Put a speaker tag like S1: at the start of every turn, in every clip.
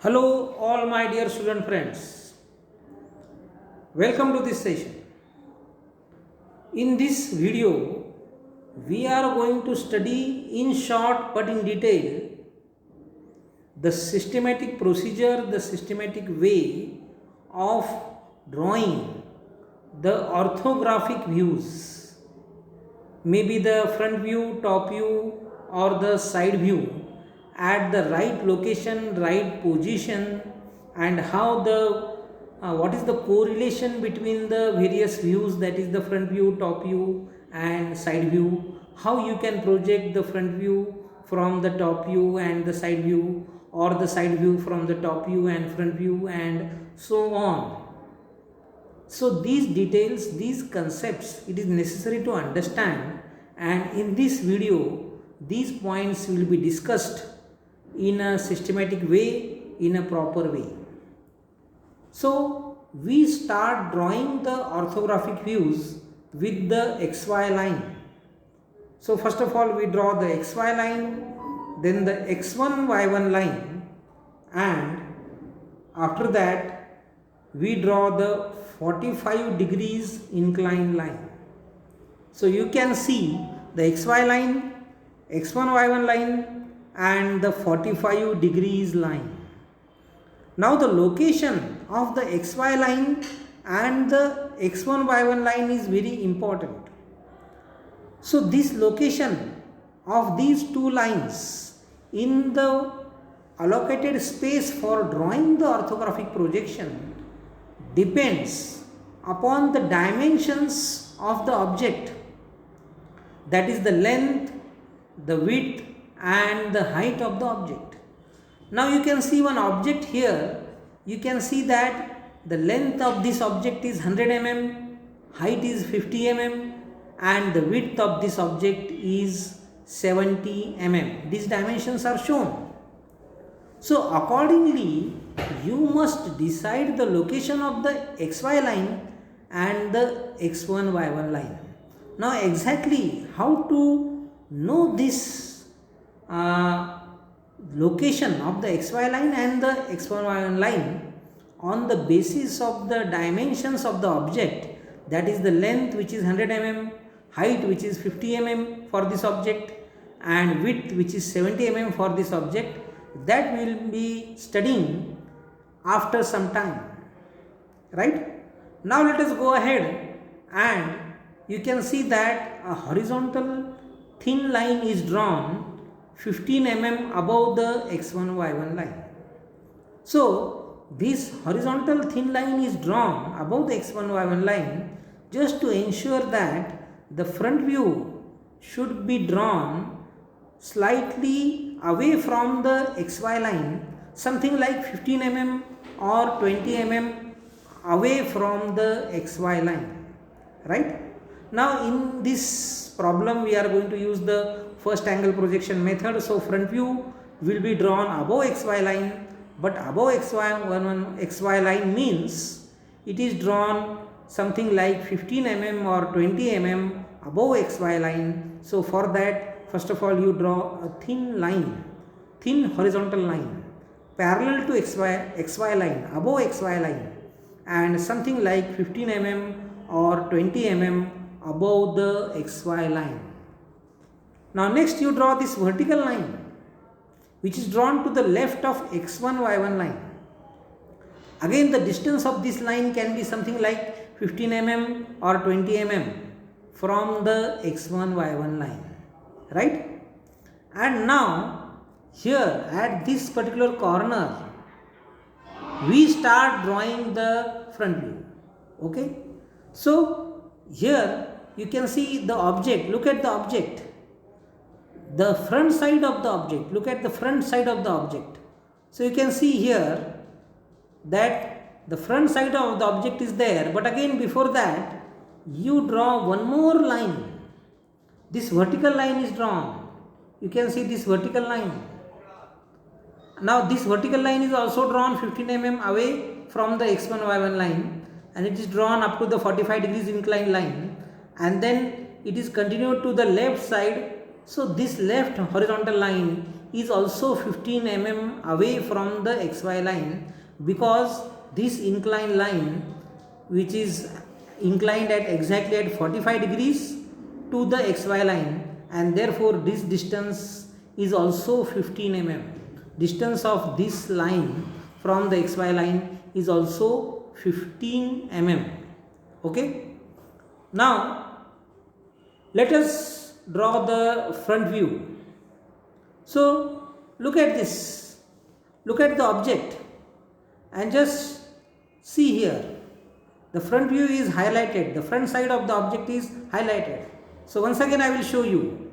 S1: Hello, all my dear student friends. Welcome to this session. In this video, we are going to study in short but in detail the systematic procedure, the systematic way of drawing the orthographic views. Maybe the front view, top view, or the side view at the right location, right position, and how the what is the correlation between the various views, that is the front view, top view, and side view. How you can project the front view from the top view and the side view, or the side view from the top view and front view, and so on. So these details, these concepts, it is necessary to understand, and in this video these points will be discussed in a systematic way, in a proper way. So we start drawing the orthographic views with the XY line. So first of all we draw the XY line, then the X1 Y1 line, and after that we draw the 45 degrees inclined line. So you can see the XY line, X1 Y1 line, and the 45 degrees line. Now the location of the XY line and the X1 Y1 line is very important. So this location of these two lines in the allocated space for drawing the orthographic projection depends upon the dimensions of the object, that is the length, the width, and the height of the object. Now you can see one object here. You can see that the length of this object is 100 mm, height is 50 mm, and the width of this object is 70 mm. These dimensions are shown. So accordingly you must decide the location of the XY line and the X1 Y1 line. Now exactly how to know this location of the XY line and the X1 Y1 line on the basis of the dimensions of the object, that is the length which is 100 mm, height which is 50 mm for this object, and width which is 70 mm for this object, that we will be studying after some time, right? Now let us go ahead, and you can see that a horizontal thin line is drawn 15 mm above the X1 Y1 line. So this horizontal thin line is drawn above the X1 Y1 line just to ensure that the front view should be drawn slightly away from the XY line, something like 15 mm or 20 mm away from the XY line, right? Now in this problem we are going to use the first angle projection method. So front view will be drawn above XY line, but above XY line means it is drawn something like 15 mm or 20 mm above XY line. So for that, first of all you draw a thin line, thin horizontal line parallel to XY line, above XY line, and something like 15 mm or 20 mm above the XY line. Now next you draw this vertical line which is drawn to the left of X1 Y1 line. Again the distance of this line can be something like 15 mm or 20 mm from the X1 Y1 line, right? And now here at this particular corner we start drawing the front view, okay? So here you can see the object, look at the object, the front side of the object, look at the front side of the object. So you can see here that the front side of the object is there, but again before that you draw one more line. This vertical line is drawn. You can see this vertical line. Now this vertical line is also drawn 15 mm away from the X1 Y1 line, and it is drawn up to the 45 degrees inclined line, and then it is continued to the left side. So this left horizontal line is also 15 mm away from the xy line, because this inclined line, which is inclined at exactly at 45 degrees to the xy line, and therefore this distance is also 15 mm. Distance of this line from the xy line is also 15 mm. Okay. Now let us draw the front view. So look at this, look at the object and just see here. The front view is highlighted, the front side of the object is highlighted. So once again I will show you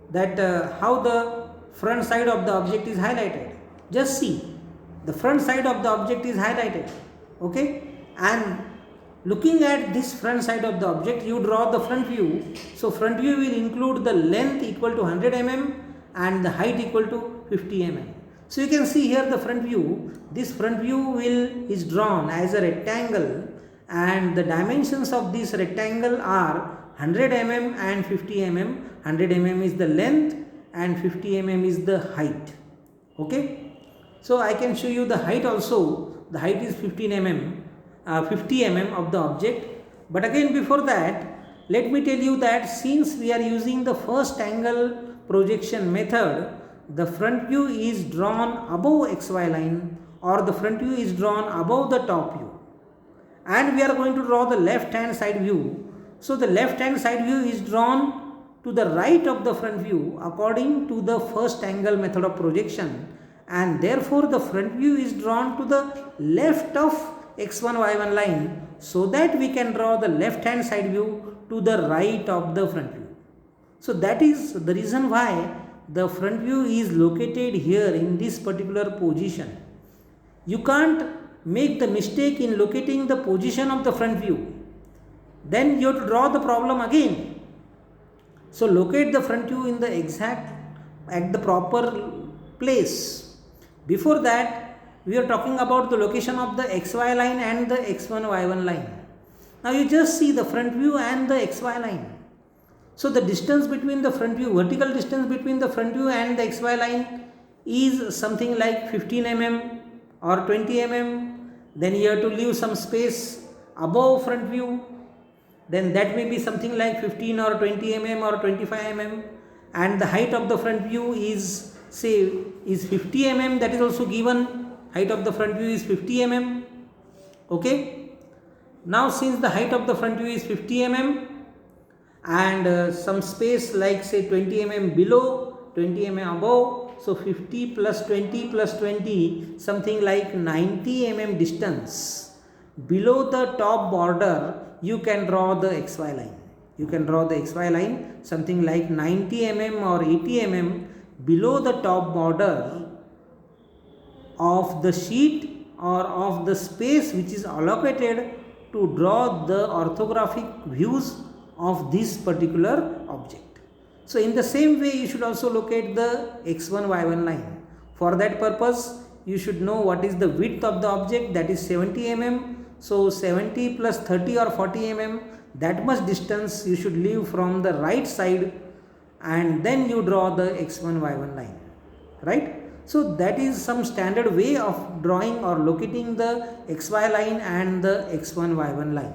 S1: that how the front side of the object is highlighted. Just see, the front side of the object is highlighted. Okay, and looking at this front side of the object, you draw the front view. So front view will include the length equal to 100 mm and the height equal to 50 mm. So you can see here the front view. This front view is drawn as a rectangle, and the dimensions of this rectangle are 100 mm and 50 mm. 100 mm is the length and 50 mm is the height. Okay, so I can show you the height also. The height is 50 mm of the object. But again, before that, let me tell you that since we are using the first angle projection method, the front view is drawn above xy line, or the front view is drawn above the top view, and we are going to draw the left hand side view. So the left hand side view is drawn to the right of the front view according to the first angle method of projection, and therefore the front view is drawn to the left of x1 y1 line, so that we can draw the left hand side view to the right of the front view. So that is the reason why the front view is located here in this particular position. You can't make the mistake in locating the position of the front view. Then you have to draw the problem again. So locate the front view in the exact, at the proper place. Before that, we are talking about the location of the xy line and the x1 y1 line. Now you just see the front view and the xy line. So the distance between the front view, vertical distance between the front view and the xy line is something like 15 mm or 20 mm. Then you have to leave some space above front view. Then that may be something like 15 or 20 mm or 25 mm. And the height of the front view is, say, is 50 mm. That is also given. Height of the front view is 50 mm. Okay. Now since the height of the front view is 50 mm and some space like say 20 mm below, 20 mm above, so 50 plus 20 plus 20, something like 90 mm distance below the top border, you can draw the xy line. You can draw the xy line something like 90 mm or 80 mm below the top border of the sheet or of the space which is allocated to draw the orthographic views of this particular object. So in the same way, you should also locate the x1 y1 line. For that purpose, you should know what is the width of the object, that is 70 mm. So 70 plus 30 or 40 mm, that much distance you should leave from the right side, and then you draw the x1 y1 line, right? So that is some standard way of drawing or locating the xy line and the x1 y1 line.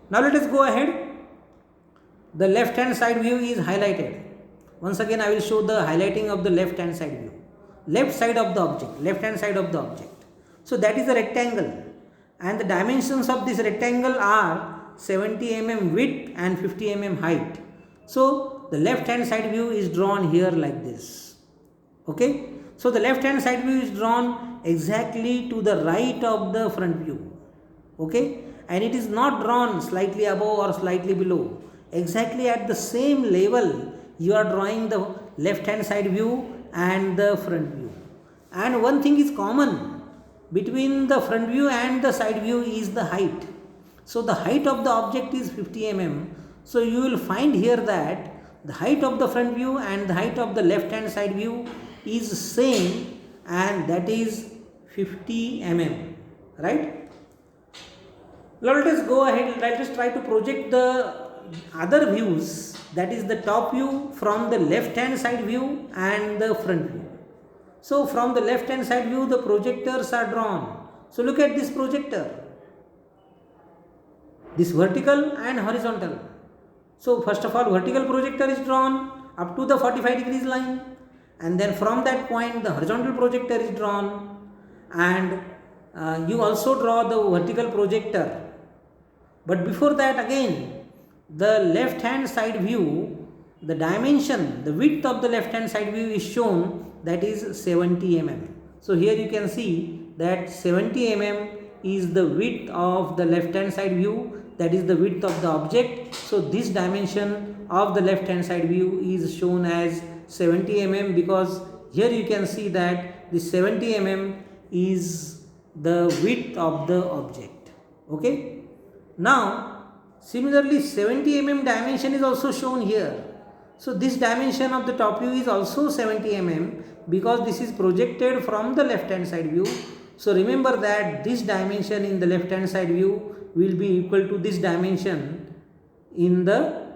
S1: Now let us go ahead. The left hand side view is highlighted. Once again I will show the highlighting of the left hand side view. Left side of the object, left hand side of the object. So that is a rectangle, and the dimensions of this rectangle are 70 mm width and 50 mm height. So the left hand side view is drawn here like this. Okay. So the left hand side view is drawn exactly to the right of the front view. Okay. And it is not drawn slightly above or slightly below. Exactly at the same level you are drawing the left hand side view and the front view. And one thing is common between the front view and the side view is the height. So the height of the object is 50 mm. So you will find here that the height of the front view and the height of the left hand side view is same, and that is 50 mm, right? Now let us go ahead, let us try to project the other views, that is the top view from the left hand side view and the front view. So from the left hand side view, the projectors are drawn. So look at this projector, this vertical and horizontal. So first of all, vertical projector is drawn up to the 45 degrees line, and then from that point the horizontal projector is drawn, and you also draw the vertical projector. But before that, again, the left hand side view, the dimension, the width of the left hand side view is shown, that is 70 mm. So here you can see that 70 mm is the width of the left hand side view, that is the width of the object. So this dimension of the left hand side view is shown as 70 mm, because here you can see that the 70 mm is the width of the object. Okay. Now similarly 70 mm dimension is also shown here. So this dimension of the top view is also 70 mm, because this is projected from the left hand side view. So remember that this dimension in the left hand side view will be equal to this dimension in the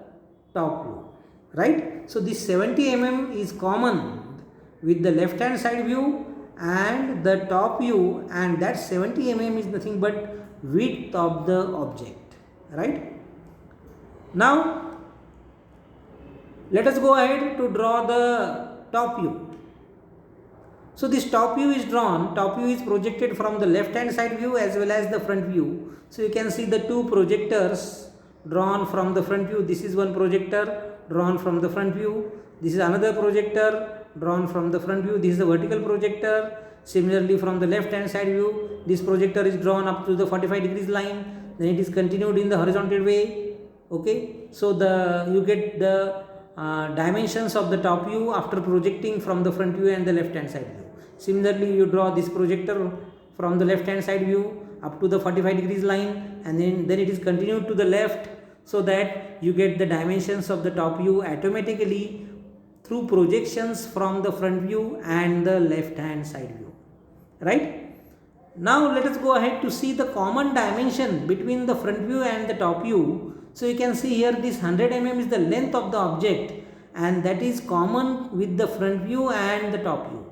S1: top view, right? So this 70 mm is common with the left hand side view and the top view, and that 70 mm is nothing but width of the object, right? Now let us go ahead to draw the top view. So this top view is drawn. Top view is projected from the left hand side view as well as the front view. So you can see the two projectors drawn from the front view. This is one projector drawn from the front view. This is another projector drawn from the front view. This is the vertical projector. Similarly, from the left hand side view, this projector is drawn up to the 45 degrees line. Then it is continued in the horizontal way. Okay. So you get the dimensions of the top view after projecting from the front view and the left hand side view. Similarly, you draw this projector from the left hand side view up to the 45 degrees line, and then it is continued to the left, so that you get the dimensions of the top view automatically through projections from the front view and the left hand side view, right? Now let us go ahead to see the common dimension between the front view and the top view. So you can see here this 100 mm is the length of the object, and that is common with the front view and the top view.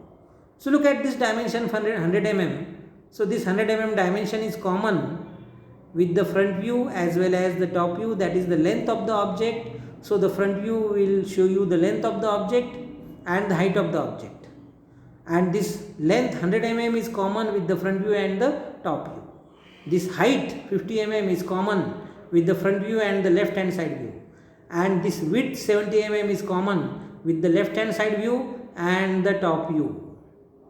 S1: So look at this dimension 100 mm. So this 100 mm dimension is common with the front view as well as the top view, that is the length of the object. So the front view will show you the length of the object and the height of the object, and this length 100 mm is common with the front view and the top view. This height 50 mm is common with the front view and the left hand side view, and this width 70 mm is common with the left hand side view and the top view,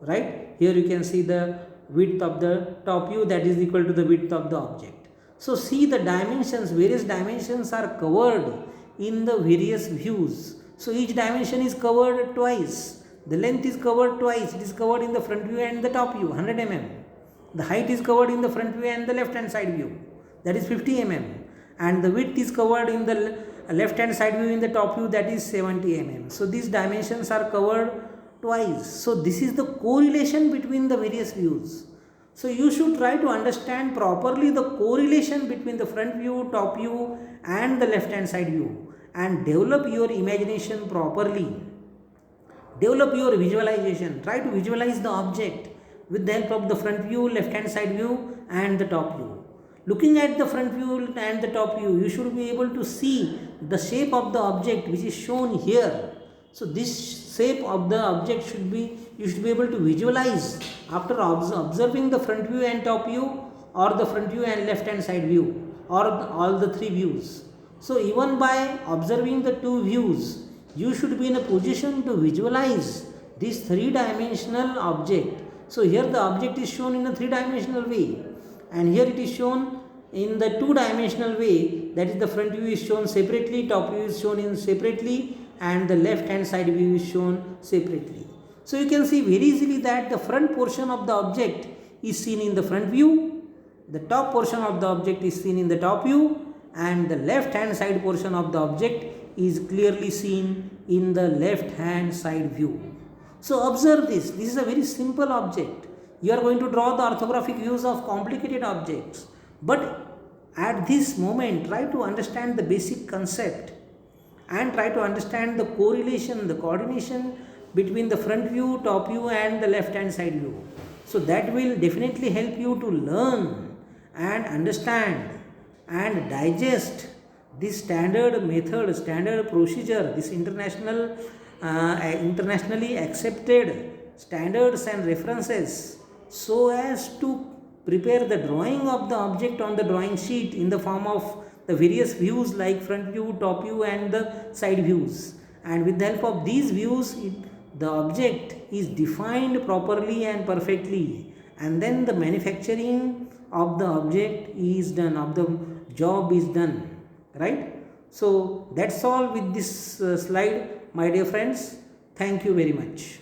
S1: right? Here you can see the width of the top view, that is equal to the width of the object. So see the dimensions, various dimensions are covered in the various views. So each dimension is covered twice. The length is covered twice. It is covered in the front view and the top view 100 mm. The height is covered in the front view and the left hand side view, that is 50 mm, and the width is covered in the left hand side view in the top view, that is 70 mm. So these dimensions are covered twice. So this is the correlation between the various views. So you should try to understand properly the correlation between the front view, top view and the left hand side view, and develop your imagination properly. Develop your visualization. Try to visualize the object with the help of the front view, left hand side view and the top view. Looking at the front view and the top view, you should be able to see the shape of the object which is shown here. So this shape of the object you should be able to visualize after observing the front view and top view, or the front view and left hand side view, or all the three views. So even by observing the two views, you should be in a position to visualize this three-dimensional object. So here the object is shown in a three-dimensional way, and here it is shown in the two-dimensional way, that is the front view is shown separately, top view is shown in separately, and the left hand side view is shown separately. So you can see very easily that the front portion of the object is seen in the front view, the top portion of the object is seen in the top view, and the left hand side portion of the object is clearly seen in the left hand side view. So observe this. This is a very simple object. You are going to draw the orthographic views of complicated objects, but at this moment try to understand the basic concept and try to understand the correlation, the coordination between the front view, top view and the left hand side view. So that will definitely help you to learn and understand and digest this standard method, standard procedure, this internationally accepted standards and references, so as to prepare the drawing of the object on the drawing sheet in the form of the various views like front view, top view and the side views. And with the help of these views, the object is defined properly and perfectly, and then the manufacturing of the object is done, of the job is done, right? So that's all with this slide, my dear friends. Thank you very much.